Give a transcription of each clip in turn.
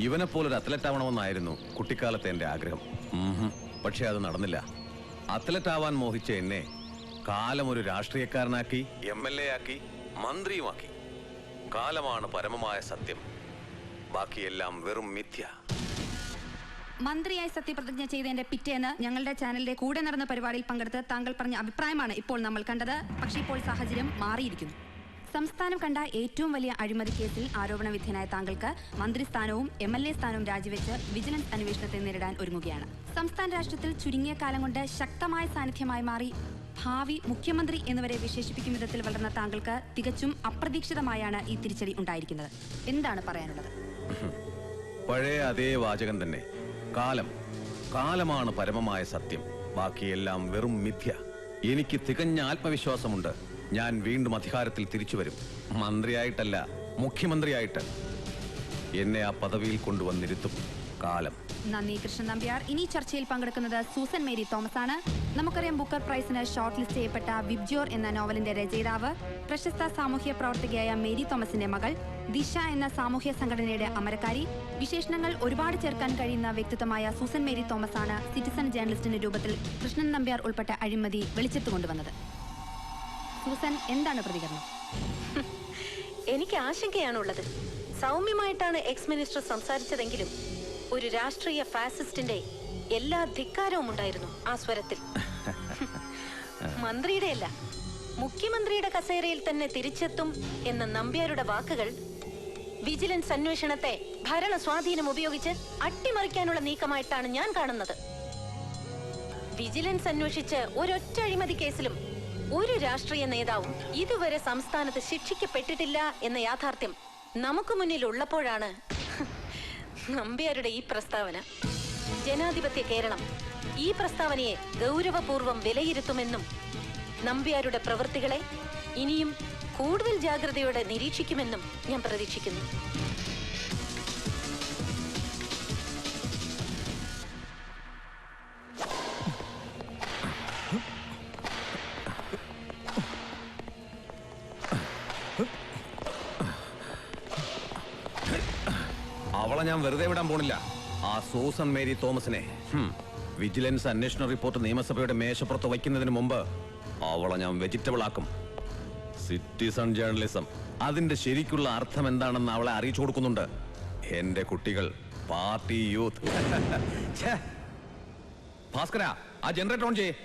ഇവനെപ്പോലൊരു athlete ആവണമെന്നായിരുന്നു കുട്ടിക്കാലത്തെ എൻ്റെ ആഗ്രഹം. പക്ഷെ അത് നടന്നില്ല. അത്ലറ്റ് ആവാൻ മോഹിച്ച എന്നെ കാലം ഒരു രാഷ്ട്രീയക്കാരനാക്കി, MLA ആക്കി, മന്ത്രിയുമാക്കി. കാലമാണ് പരമമായ സത്യം, ബാക്കിയെല്ലാം വെറും മിഥ്യ. മന്ത്രിയായി സത്യപ്രതിജ്ഞ ചെയ്തതിന്റെ പിറ്റേന്ന് ഞങ്ങളുടെ ചാനലിന്റെ കൂടെ നടന്ന പരിപാടിയിൽ പങ്കെടുത്ത് താങ്കൾ പറഞ്ഞ അഭിപ്രായമാണ് ഇപ്പോൾ നമ്മൾ കണ്ടത്. പക്ഷേ ഇപ്പോൾ സാഹചര്യം മാറിയിരിക്കുന്നു. സംസ്ഥാനം കണ്ട ഏറ്റവും വലിയ അഴിമതി കേസിൽ ആരോപണ വിധേയനായ താങ്കൾക്ക് മന്ത്രിസ്ഥാനവും MLA സ്ഥാനവും രാജിവെച്ച് വിജിലൻസ് അന്വേഷണത്തെ നേരിടാൻ ഒരുങ്ങുകയാണ്. സംസ്ഥാന രാഷ്ട്രീയത്തിൽ ചുരുങ്ങിയ കാലം കൊണ്ട് ശക്തമായ സാന്നിധ്യമായി മാറി ഭാവി മുഖ്യമന്ത്രി എന്നിവരെ വിശേഷിപ്പിക്കും വിധത്തിൽ വളർന്ന താങ്കൾക്ക് തികച്ചും അപ്രതീക്ഷിതമായാണ് ഈ തിരിച്ചടി ഉണ്ടായിരിക്കുന്നത്. എന്താണ് പറയാനുള്ളത്? പഴയ അതേ വാചകം തന്നെ. കാലമാണ് പരമമായ സത്യം, ബാക്കിയെല്ലാം വെറും മിഥ്യ. എനിക്ക് തികഞ്ഞ ആത്മവിശ്വാസമുണ്ട്. ഞാൻ വീണ്ടും അധികാരത്തിൽ തിരിച്ചു വരും. മന്ത്രിയായിട്ടല്ല, മുഖ്യമന്ത്രിയായിട്ട്. എന്നെ ആ പദവിയിൽ കൊണ്ടുവന്നിരുത്തും കാലം. നന്ദി കൃഷ്ണൻ നമ്പ്യാർ. ഇനി ചർച്ചയിൽ പങ്കെടുക്കുന്നത് സൂസൻ മേരി തോമസ് ആണ്. നമുക്കറിയാം, ബുക്കർ പ്രൈസിന് ഷോർട്ട് ലിസ്റ്റ് ചെയ്യപ്പെട്ട വിബ്ജോർ എന്ന നോവലിന്റെ രചയിതാവ്, പ്രശസ്ത സാമൂഹ്യ പ്രവർത്തകയായ മേരി തോമസിന്റെ മകൾ, ദിശ എന്ന സാമൂഹ്യ സംഘടനയുടെ അമരക്കാരി. വിശേഷണങ്ങൾ ഒരുപാട് ചേർക്കാൻ കഴിയുന്ന വ്യക്തിത്വമായ സൂസൻ മേരി തോമസ് ആണ് സിറ്റിസൺ ജേർണലിസ്റ്റിന്റെ രൂപത്തിൽ കൃഷ്ണൻ നമ്പ്യാർ ഉൾപ്പെട്ട അഴിമതി വെളിച്ചത്ത് കൊണ്ടുവന്നത്. സൂസൻ, എന്താണ് പ്രതികരണം? എനിക്ക് ആശങ്കയാണുള്ളത്. സൗമ്യമായിട്ടാണ് എക്സ് മിനിസ്റ്റർ സംസാരിച്ചതെങ്കിലും ഒരു രാഷ്ട്രീയ ഫാസിസ്റ്റിന്റെ എല്ലാ ധിക്കാരവും ഉണ്ടായിരുന്നു ആ സ്വരത്തിൽ. മന്ത്രിയുടെയല്ല, മുഖ്യമന്ത്രിയുടെ കസേരയിൽ തന്നെ തിരിച്ചെത്തും എന്ന നമ്പ്യാരുടെ വാക്കുകൾ വിജിലൻസ് അന്വേഷണത്തെ ഭരണ സ്വാധീനം ഉപയോഗിച്ച് അട്ടിമറിക്കാനുള്ള നീക്കമായിട്ടാണ് ഞാൻ കാണുന്നത്. വിജിലൻസ് അന്വേഷിച്ച് ഒരൊറ്റ അഴിമതി കേസിലും ഒരു രാഷ്ട്രീയ നേതാവും ഇതുവരെ സംസ്ഥാനത്ത് ശിക്ഷിക്കപ്പെട്ടിട്ടില്ല എന്ന യാഥാർത്ഥ്യം നമുക്ക് മുന്നിൽ ഉള്ളപ്പോഴാണ് നമ്പ്യാരുടെ ഈ പ്രസ്താവന. ജനാധിപത്യ കേരളം ഈ പ്രസ്താവനയെ ഗൗരവപൂർവ്വം വിലയിരുത്തുമെന്നും നമ്പ്യാരുടെ പ്രവൃത്തികളെ ഇനിയും കൂടുതൽ ജാഗ്രതയോടെ നിരീക്ഷിക്കുമെന്നും ഞാൻ പ്രതീക്ഷിക്കുന്നു. അവളെ ഞാൻ വെറുതെ വിടാൻ പോണില്ല. ആ സൂസൻ മേരി തോമസിനെ വിജിലൻസ് അന്വേഷണ റിപ്പോർട്ട് നിയമസഭയുടെ മേശപ്പുറത്ത് വയ്ക്കുന്നതിന് മുമ്പ് അവളെ ഞാൻ വെജിറ്റബിൾ ആക്കും. സിറ്റിസൺ ജേർണലിസം, അതിന്റെ ശരിക്കുള്ള അർത്ഥം എന്താണെന്ന് അവളെ അറിയിച്ചു കൊടുക്കുന്നുണ്ട്. എന്റെ കുട്ടികൾ, പാർട്ടി, യൂത്ത്. ഭാസ്കര, ആ ജനറേറ്റർ ഓൺ ചെയ്യേ.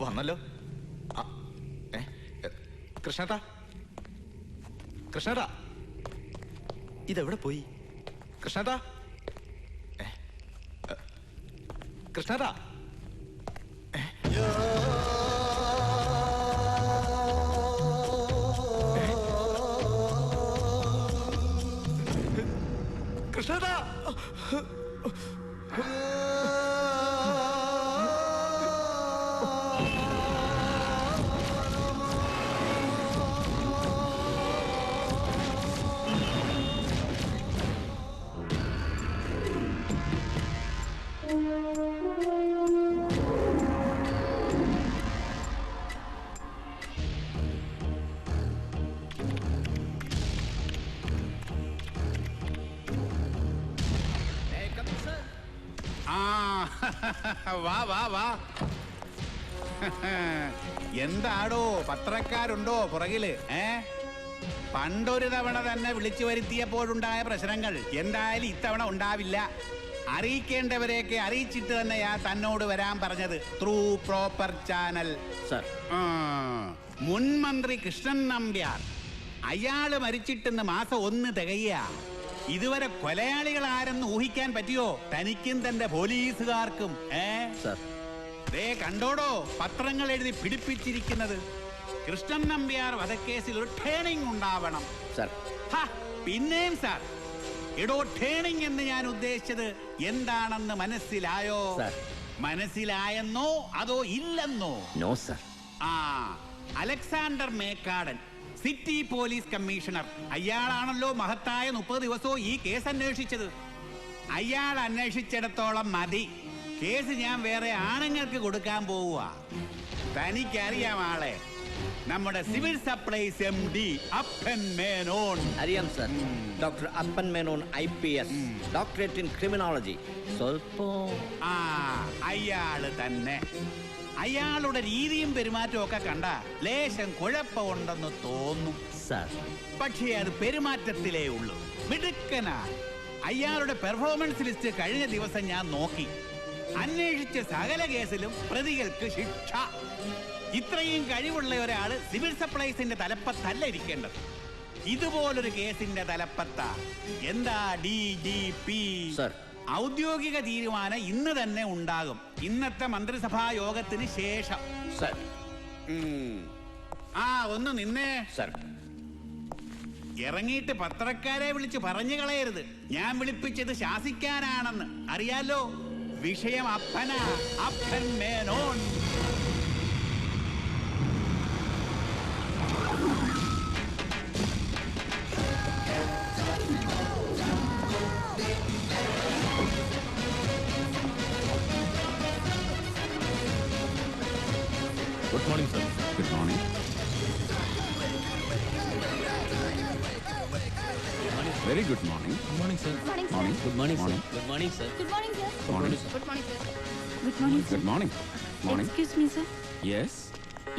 വന്നല്ലോ. കൃഷ്ണേട്ടാ, കൃഷ്ണേട്ടാ, ഇതെവിടെ പോയി? കൃഷ്ണേട്ടാ, കൃഷ്ണേട്ടാ, കൃഷ്ണേട്ടാ, വാ വാ വാ. എന്താടോ, പത്രക്കാരുണ്ടോ പുറകില്? പണ്ടൊരു തവണ തന്നെ വിളിച്ചു വരുത്തിയപ്പോഴുണ്ടായ പ്രശ്നങ്ങൾ എന്തായാലും ഇത്തവണ ഉണ്ടാവില്ല. അറിയിക്കേണ്ടവരെയൊക്കെ അറിയിച്ചിട്ട് തന്നെയാ തന്നോട് വരാൻ പറഞ്ഞത്. Through proper channel. മുൻ മന്ത്രി കൃഷ്ണൻ നമ്പ്യാർ, അയാള് മരിച്ചിട്ടെന്ന് മാസം 1 തികയ്യ. ഇതുവരെ കൊലയാളികൾ ആരെന്ന് ഊഹിക്കാൻ പറ്റിയോ തനിക്കും തന്റെ പോലീസുകാർക്കും? ദേ കണ്ടോടോ, പത്രങ്ങൾ എഴുതി പിടിപ്പിച്ചിരിക്കുന്നത്. കൃഷ്ണൻ നമ്പ്യാർ വധക്കേസിൽ ഒരു ടേണിംഗ് ഉണ്ടാവണം. പിന്നെയും സാർ, എടോ, ടേണിംഗ് എന്ന് ഞാൻ ഉദ്ദേശിച്ചത് എന്താണെന്ന് മനസ്സിലായോ? മനസ്സിലായെന്നോ അതോ ഇല്ലെന്നോ? No sir. Alexander Mekkadan, city police commissioner. അയാളാണല്ലോ മഹത്തായ 30 ദിവസവും ഈ കേസ് അന്വേഷിച്ചത്. അയാൾ അന്വേഷിച്ചിടത്തോളം മതി. കേസ് ഞാൻ വേറെ ആണുങ്ങൾക്ക് കൊടുക്കാൻ പോവുക. തനിക്കറിയാം ആളെ, നമ്മുടെ സിവിൽ സപ്ലൈസ് MD അപ്പൻ മേനോൻ. അറിയാം സർ. ഡോക്ടർ അപ്പൻ Menon IPS, doctorate in criminology. സ്വല്പം അയാള് തന്നെ. അയാളുടെ രീതിയും പെരുമാറ്റവും ഒക്കെ കണ്ട ലേശം കുഴപ്പമുണ്ടെന്ന് തോന്നും സർ. പക്ഷേ അത് പെരുമാറ്റത്തിലേ ഉള്ളൂ. മിടുക്കനാ. അയാളുടെ പെർഫോമൻസ് ലിസ്റ്റ് കഴിഞ്ഞ ദിവസം ഞാൻ നോക്കി. അന്വേഷിച്ച സകല കേസിലും പ്രതികൾക്ക് ശിക്ഷ. ഇത്രയും കഴിവുള്ള ഒരാള് സിവിൽ സപ്ലൈസിന്റെ തലപ്പത്തല്ല ഇരിക്കേണ്ടത്, ഇതുപോലൊരു കേസിന്റെ തലപ്പത്ത. എന്താ DGP? സർ, ഔദ്യോഗിക തീരുമാനം ഇന്ന് തന്നെ ഉണ്ടാകും, ഇന്നത്തെ മന്ത്രിസഭാ യോഗത്തിന് ശേഷം. സർ. ഒന്ന് നിന്നേ. സർ. ഇറങ്ങിയിട്ട് പത്രക്കാരെ വിളിച്ച് പറഞ്ഞു കളയരുത്. ഞാൻ വിളിപ്പിച്ചത് ശാസിക്കാനാണെന്ന് അറിയാലോ. വിഷയം അപ്പനാ, അപ്പൻ Menon. Good morning sir. Good morning. Very good morning. Good morning sir. Morning. Good morning sir. Good morning sir. Good morning sir. Morning. Good morning sir. Good morning. Morning. Excuse me sir. Yes.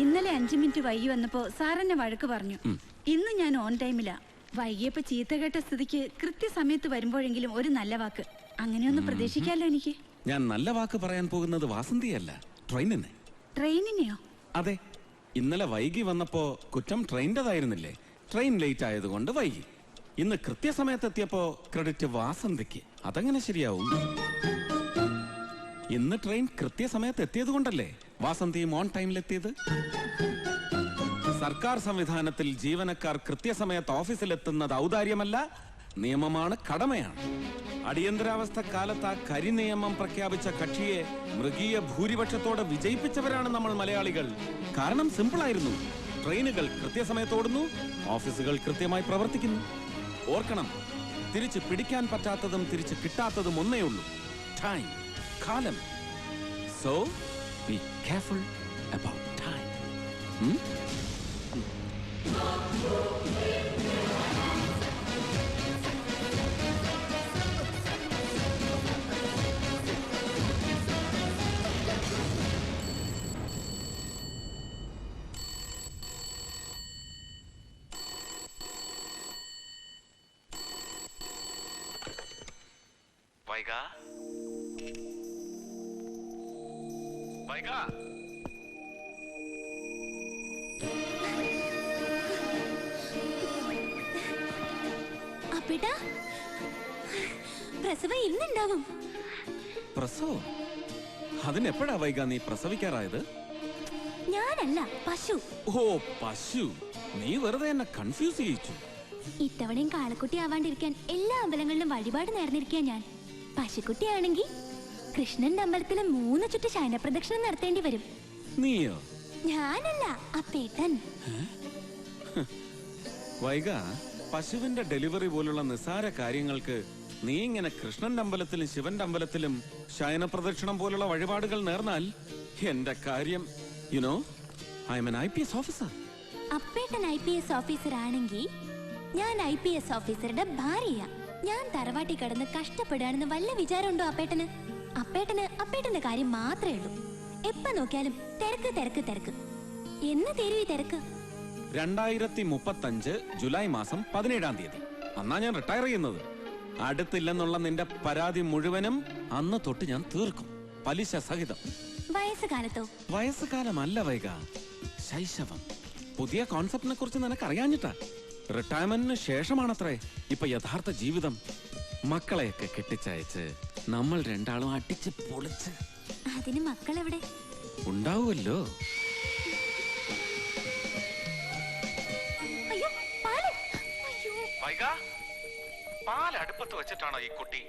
ഇന്നലെ 5 minute വൈകി വന്നപ്പോ സാറെന്നെ വഴക്ക് പറഞ്ഞു. ഇന്ന് ഞാൻ on ടൈമിലാ. വൈകിയപ്പോ ചീത്ത കേട്ട സ്ഥിതിക്ക് കൃത്യസമയത്ത് വരുമ്പോഴെങ്കിലും ഒരു നല്ല വാക്ക് അങ്ങനെയൊന്ന് പ്രതീക്ഷിക്കാലോ എനിക്ക്. ഞാൻ നല്ല വാക്ക് പറയാൻ പോകുന്നത് വാസന്തിയല്ല, ട്രെയിനിനെ. ട്രെയിനിനെയോ? അതെ, ഇന്നലെ വൈകി വന്നപ്പോ കുറ്റം ട്രെയിനിൻ്റെതായിരുന്നില്ലേ? ട്രെയിൻ ലേറ്റ് ആയതുകൊണ്ട് വൈകി. ഇന്ന് കൃത്യസമയത്തെത്തിയപ്പോ ക്രെഡിറ്റ് വാസന്തിക്ക്. അതെങ്ങനെ ശരിയാവും? ഇന്ന് ട്രെയിൻ കൃത്യസമയത്ത് എത്തിയത് കൊണ്ടല്ലേ വാസന്തിയും ഓൺ ടൈമിലെത്തിയത്. സർക്കാർ സംവിധാനത്തിൽ ജീവനക്കാർ കൃത്യസമയത്ത് ഓഫീസിലെത്തുന്നത് ഔദാര്യമല്ല, നിയമമാണ്, കടമയാണ്. അടിയന്തരാവസ്ഥ കാലത്ത് ആ കരിനിയമം പ്രഖ്യാപിച്ച കക്ഷിയെ മൃഗീയ ഭൂരിപക്ഷത്തോടെ വിജയിപ്പിച്ചവരാണ് നമ്മൾ മലയാളികൾ. കാരണം സിമ്പിളായിരുന്നു. ട്രെയിനുകൾ കൃത്യസമയത്തോടുന്നു, ഓഫീസുകൾ കൃത്യമായി പ്രവർത്തിക്കുന്നു. ഓർക്കണം, തിരിച്ച് പിടിക്കാൻ പറ്റാത്തതും തിരിച്ച് കിട്ടാത്തതും ഒന്നേ ഉള്ളൂ: ടൈം, കാലം. So be careful about time. വൈകാ, വൈകാ. അപ്പേട്ടാ, പ്രസവം ഇന്നുണ്ടാവും. പ്രസവം? അതിനെപ്പോഴാ വൈകാ നീ പ്രസവിക്കാറായത്? ഞാനല്ല, പശു. ഓ, പശു. നീ വെറുതെ എന്നെ കൺഫ്യൂസ് ചെയ്യിച്ചു. ഇത്തവണയും കാളക്കുട്ടി ആവാണ്ടിരിക്കാൻ എല്ലാ അമ്പലങ്ങളിലും വഴിപാട് നേർന്നിരിക്കുക ഞാൻ. പശുക്കുട്ടിയാണെങ്കിൽ കൃഷ്ണന്റെ അമ്പലത്തില് 3 ചുറ്റ് ശയന പ്രദക്ഷിണം നടത്തേണ്ടി വരും. നീയോ? ഞാനല്ല, അപ്പേട്ടൻ. വൈക, പശുവിന്റെ ഡെലിവറി പോലുള്ള നിസ്സാര കാര്യങ്ങൾക്ക് നീ ഇങ്ങനെ കൃഷ്ണന്റെ അമ്പലത്തിലും ശിവന്റെ അമ്പലത്തിലും ശയന പ്രദക്ഷിണം പോലുള്ള വഴിപാടുകൾ നേർന്നാൽ എന്റെ കാര്യം, you know, I am an IPS officer. അപ്പേട്ടൻ IPS ഓഫീസർ ആണെങ്കിൽ ഞാൻ IPS ഓഫീസറുടെ ഭാര്യയാ. ഞാൻ തറവാട്ടി കിടന്ന് കഷ്ടപ്പെടുകയാണെന്ന് വല്ല വിചാരമുണ്ടോ അപ്പേട്ടന്? അപ്പേട്ടന്റെ കാര്യം മാത്രമേ ഉള്ളൂ. എപ്പ നോക്കിയാലും തിരക്ക് തിരക്ക് തിരക്ക്. എന്ന് തരൂ ഈ തിരക്ക്? 2035 ജൂലൈ മാസം 17-ാം തീയതി. അന്നാ ഞാൻ റിട്ടയർ ചെയ്യുന്നത്. അടുത്തില്ലെന്നുള്ള നിന്റെ പരാതി മുഴുവനും അന്ന് തൊട്ട് ഞാൻ തീർക്കും, പലിശ സഹിതം. വയസ്സുകാലത്തോ? വയസ്സുകാലമല്ല വൈക, ശൈശവം. പുതിയ കോൺസെപ്റ്റിനെ കുറിച്ച് നിനക്ക് അറിയാഞ്ഞിട്ടാ. റിട്ടയർമെന്റിന് ശേഷമാണത്രേ ഇപ്പൊ യഥാർത്ഥ ജീവിതം. മക്കളെയൊക്കെ കെട്ടിച്ചയച്ച് നമ്മൾ രണ്ടാളും അടിച്ച് പൊളിച്ച്. അതിന് മക്കളെവിടെ? ഉണ്ടാവുമല്ലോ. അയ്യോ, പാല്! അയ്യോ. വൈകാ, പാൽ അടുപ്പത്ത് വെച്ചിട്ടാണോ ഈ കുട്ടി?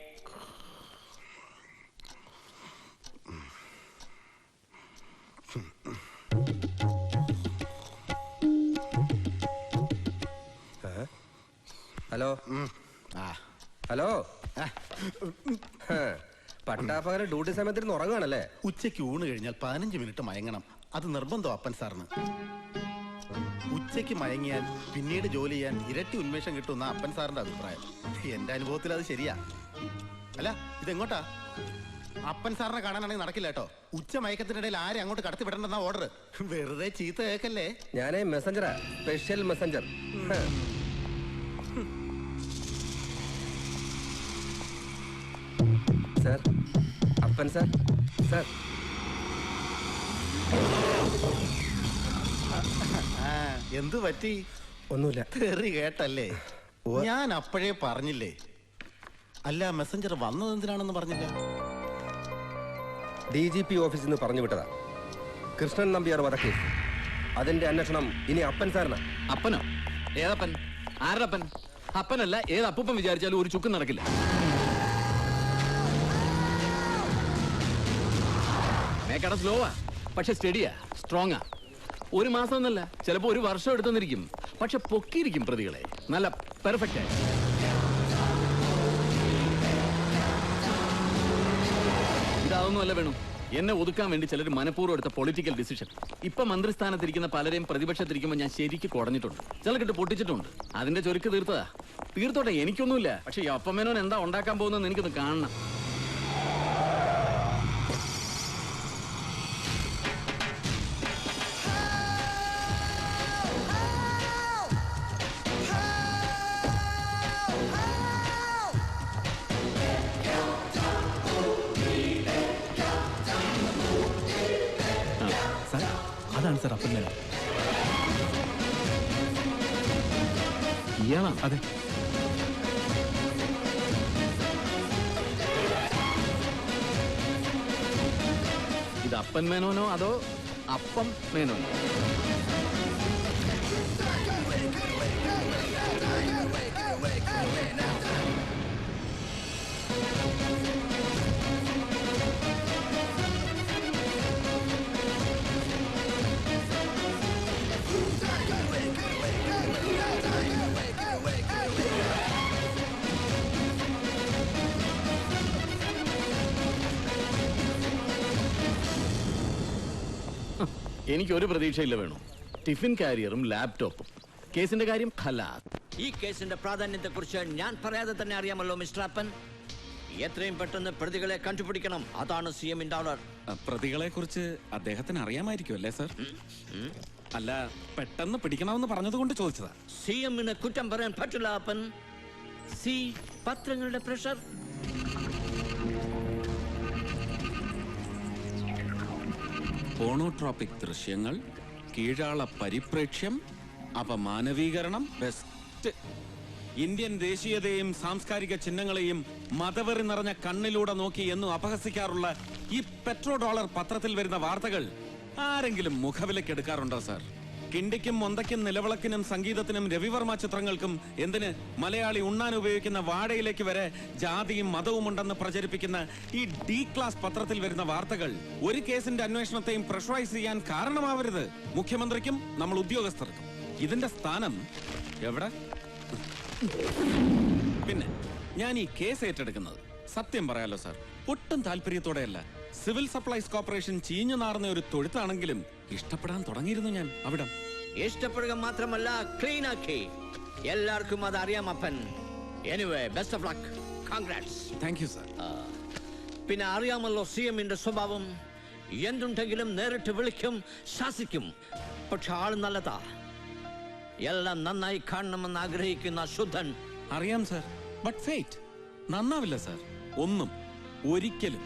ഹലോ. ഹലോ. പട്ടാപ്പകരം ഡ്യൂട്ടി സമയത്തിന് ഉറങ്ങുകയാണല്ലേ? ഉച്ചയ്ക്ക് ഊണ് കഴിഞ്ഞാൽ 15 മിനിറ്റ് മയങ്ങണം. അത് നിർബന്ധം അപ്പൻ സാറിന്. ഉച്ചയ്ക്ക് മയങ്ങിയാൽ പിന്നീട് ജോലി ചെയ്യാൻ ഇരട്ടി ഉന്മേഷം കിട്ടുന്ന അപ്പൻ സാറിന്റെ അഭിപ്രായം. എന്റെ അനുഭവത്തിൽ അത് ശരിയാ. അല്ല, ഇതെങ്ങോട്ടാ? അപ്പൻ സാറിനെ കാണാനാണെങ്കിൽ നടക്കില്ല കേട്ടോ. ഉച്ച മയക്കത്തിനിടയിൽ ആരെ അങ്ങോട്ട് കടത്തി വിടണ്ടെന്ന ഓർഡർ. വെറുതെ ചീത്ത കേക്കല്ലേ. ഞാനേ മെസ്സഞ്ചറാ, സ്പെഷ്യൽ മെസ്സഞ്ചർ. സാർ, അപ്പൻ സാർ. സാർ, എന്തു പറ്റി? ഒന്നുമില്ല. തെറി കേട്ടല്ലേ? ഞാൻ അപ്പോഴേ പറഞ്ഞില്ലേ. അല്ല, മെസ്സഞ്ചർ വന്നത് എന്തിനാണെന്ന് പറഞ്ഞില്ല. DGP ഓഫീസിൽ നിന്ന് പറഞ്ഞു വിട്ടതാ. കൃഷ്ണൻ നമ്പ്യാർ വധക്കേസ്. അതിന്റെ അന്വേഷണം ഇനി അപ്പൻ സാറിനാ. അപ്പനോ? ഏതപ്പൻ? ആരപ്പൻ? അപ്പനല്ല, ഏത് അപ്പൂപ്പൻ വിചാരിച്ചാലും ഒരു ചുക്കും നടക്കില്ല. മേക്കട സ്ലോവാ, പക്ഷെ സ്റ്റഡിയാ, സ്ട്രോങ്ങാ. 1 മാസം എന്നല്ല, ചിലപ്പോ 1 വർഷം എടുത്തെന്നിരിക്കും. പക്ഷെ പൊക്കിയിരിക്കും പ്രതികളെ നല്ല പെർഫെക്റ്റ് ആയി. ഇതാവുന്നല്ല വേണം. എന്നെ ഒതുക്കാൻ വേണ്ടി ചിലർ മനഃപൂർവ്വം എടുത്ത പൊളിറ്റിക്കൽ ഡിസിഷൻ. ഇപ്പൊ മന്ത്രിസ്ഥാനത്തിരിക്കുന്ന പലരെയും പ്രതിപക്ഷത്തിരിക്കുമ്പോൾ ഞാൻ ശരിക്കും കുടഞ്ഞിട്ടുണ്ട്, ചിലക്കിട്ട് പൊട്ടിച്ചിട്ടുണ്ട്. അതിന്റെ ചൊരുക്ക് തീർത്തതാ. തീർത്തോട്ടെ, എനിക്കൊന്നുമില്ല. പക്ഷെ ഈ അപ്പമേനോൻ എന്താ ഉണ്ടാക്കാൻ പോകുന്നതെന്ന് എനിക്കൊന്ന് കാണണം. അതാണ് സാർ അപ്പൻ മേനോൻ. ഇയാളാണ്? അതെ. ഇത് അപ്പൻ മേനോനോ അതോ അപ്പം മേനോനോ? എനിക്കൊരു പ്രതീക്ഷയില്ല വേണു. ടിഫിൻ കാരിയറും ലാപ്ടോപ്പും. കേസിന്റെ കാര്യം ഖലാസ്. ഈ കേസിന്റെ പ്രാധാന്യത്തെ കുറിച്ച് ഞാൻ പറയാതെ തന്നെ അറിയാമല്ലോ മിസ്റ്റർ അപ്പൻ. എത്രയും പെട്ടെന്ന് പ്രതികളെ കണ്ടുപിടിക്കണം. അതാണ് CMന്റെ ഓർഡർ. പ്രതികളെ കുറിച്ച് അദ്ദേഹത്തിന് അറിയാമായിരിക്കും അല്ലേ സർ? അല്ല, പെട്ടെന്ന് പിടിക്കണമെന്ന് പറഞ്ഞതുകൊണ്ട് ചോദിച്ചതാ. CMന് കുറ്റം പറയാൻ പറ്റില്ല അപ്പൻ. പത്രങ്ങളുടെ പ്രഷർ. പോണോട്രോപിക് ദൃശ്യങ്ങൾ, കീഴാള പരിപ്രേക്ഷ്യം, അപമാനവീകരണം, ബെസ്റ്റ്. ഇന്ത്യൻ ദേശീയതയെയും സാംസ്കാരിക ചിഹ്നങ്ങളെയും മതവെറി നിറഞ്ഞ കണ്ണിലൂടെ നോക്കി എന്നും അപഹസിക്കാറുള്ള ഈ പെട്രോ ഡോളർ പത്രത്തിൽ വരുന്ന വാർത്തകൾ ആരെങ്കിലും മുഖവിലക്കെടുക്കാറുണ്ടോ സാർ? കിണ്ടിക്കും മൊന്തയ്ക്കും നിലവിളക്കിനും സംഗീതത്തിനും രവിവർമ്മ ചിത്രങ്ങൾക്കും എന്തിന് മലയാളി ഉണ്ണാൻ ഉപയോഗിക്കുന്ന വാഴയിലേക്ക് വരെ ജാതിയും മതവും ഉണ്ടെന്ന് പ്രചരിപ്പിക്കുന്ന ഈ D ക്ലാസ് പത്രത്തിൽ വരുന്ന വാർത്തകൾ ഒരു കേസിന്റെ അന്വേഷണത്തെയും പ്രഷറൈസ് ചെയ്യാൻ കാരണമാവരുത്. മുഖ്യമന്ത്രിക്കും നമ്മൾ ഉദ്യോഗസ്ഥർക്കും. ഇതിന്റെ സ്ഥാനം എവിടെ? പിന്നെ ഞാൻ ഈ കേസ് ഏറ്റെടുക്കുന്നത് സത്യം പറയാലോ സാർ, ഒട്ടും താല്പര്യത്തോടെയല്ല. സിവിൽ സപ്ലൈസ് കോർപ്പറേഷൻ ചീഞ്ഞു നാറുന്ന ഒരു തൊഴുത്താണെങ്കിലും ഇഷ്ടപ്പെടാൻ തുടങ്ങിയിരുന്നു ഞാൻ അവിടം. ഇഷ്ടപ്പെടുക മാത്രമല്ല, ക്ലീൻ ആക്കി. എല്ലാവർക്കും അത് അറിയാം അപ്പൻ. Anyway, best of luck. Congrats. Thank you sir. പിന്നെ അറിയാമല്ലോ CMന്റെ സ്വഭാവം. എന്തുണ്ടെങ്കിലും നേരിട്ട് വിളിക്കും, ശാസിക്കും. പക്ഷെ ആള് നല്ലതാ. എല്ലാം നന്നായി കാണണമെന്ന് ആഗ്രഹിക്കുന്ന ശുദ്ധൻ. അറിയാം സാർ, ബട്ട് ഫേറ്റ് നന്നാവില്ല സാർ. ഒന്നും ഒരിക്കലും.